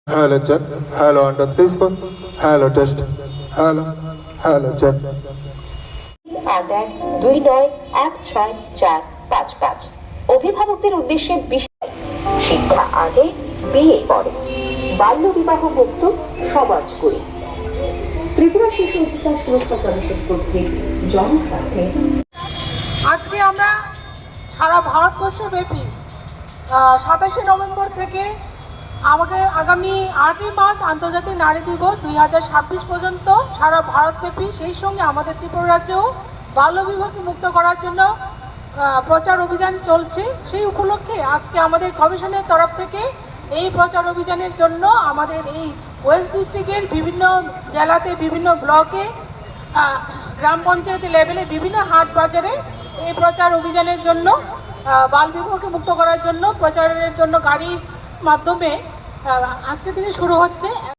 Hello, check. Hello, under 3 4. Hello, test. Hello. Hello, check. 8-1-2-9-1-6-4-5-5 অভিভাবকদের উদ্দেশ্যে বিষয় শিক্ষা আগে বিয়ে পরে বাল্য বিবাহ মুক্ত সমাজ গড়ি ত্রিপুরা শিশু অধিকার সুরক্ষা কমিশন কর্তৃক জনস্বার্থে আজকে আমরা সারা ভারতবর্ষ ব্যাপী 27শে নভেম্বর থেকে আমাদের আগামী 8ই মার্চ আন্তর্জাতিক নারী দিবস 2026 পর্যন্ত সারা ভারতব্যাপী, সেই সঙ্গে আমাদের ত্রিপুরা রাজ্যেও বাল্যবিবাহকে মুক্ত করার জন্য প্রচার অভিযান চলছে। সেই উপলক্ষে আজকে আমাদের কমিশনের তরফ থেকে এই প্রচার অভিযানের জন্য আমাদের এই ওয়েস্ট ডিস্ট্রিক্টের বিভিন্ন জেলাতে, বিভিন্ন ব্লকে, গ্রাম পঞ্চায়েত লেভেলে, বিভিন্ন হাট বাজারে এই প্রচার অভিযানের জন্য বাল্যবিবাহকে মুক্ত করার জন্য প্রচারের জন্য গাড়ির মাধ্যমে আজকে থেকে শুরু হচ্ছে।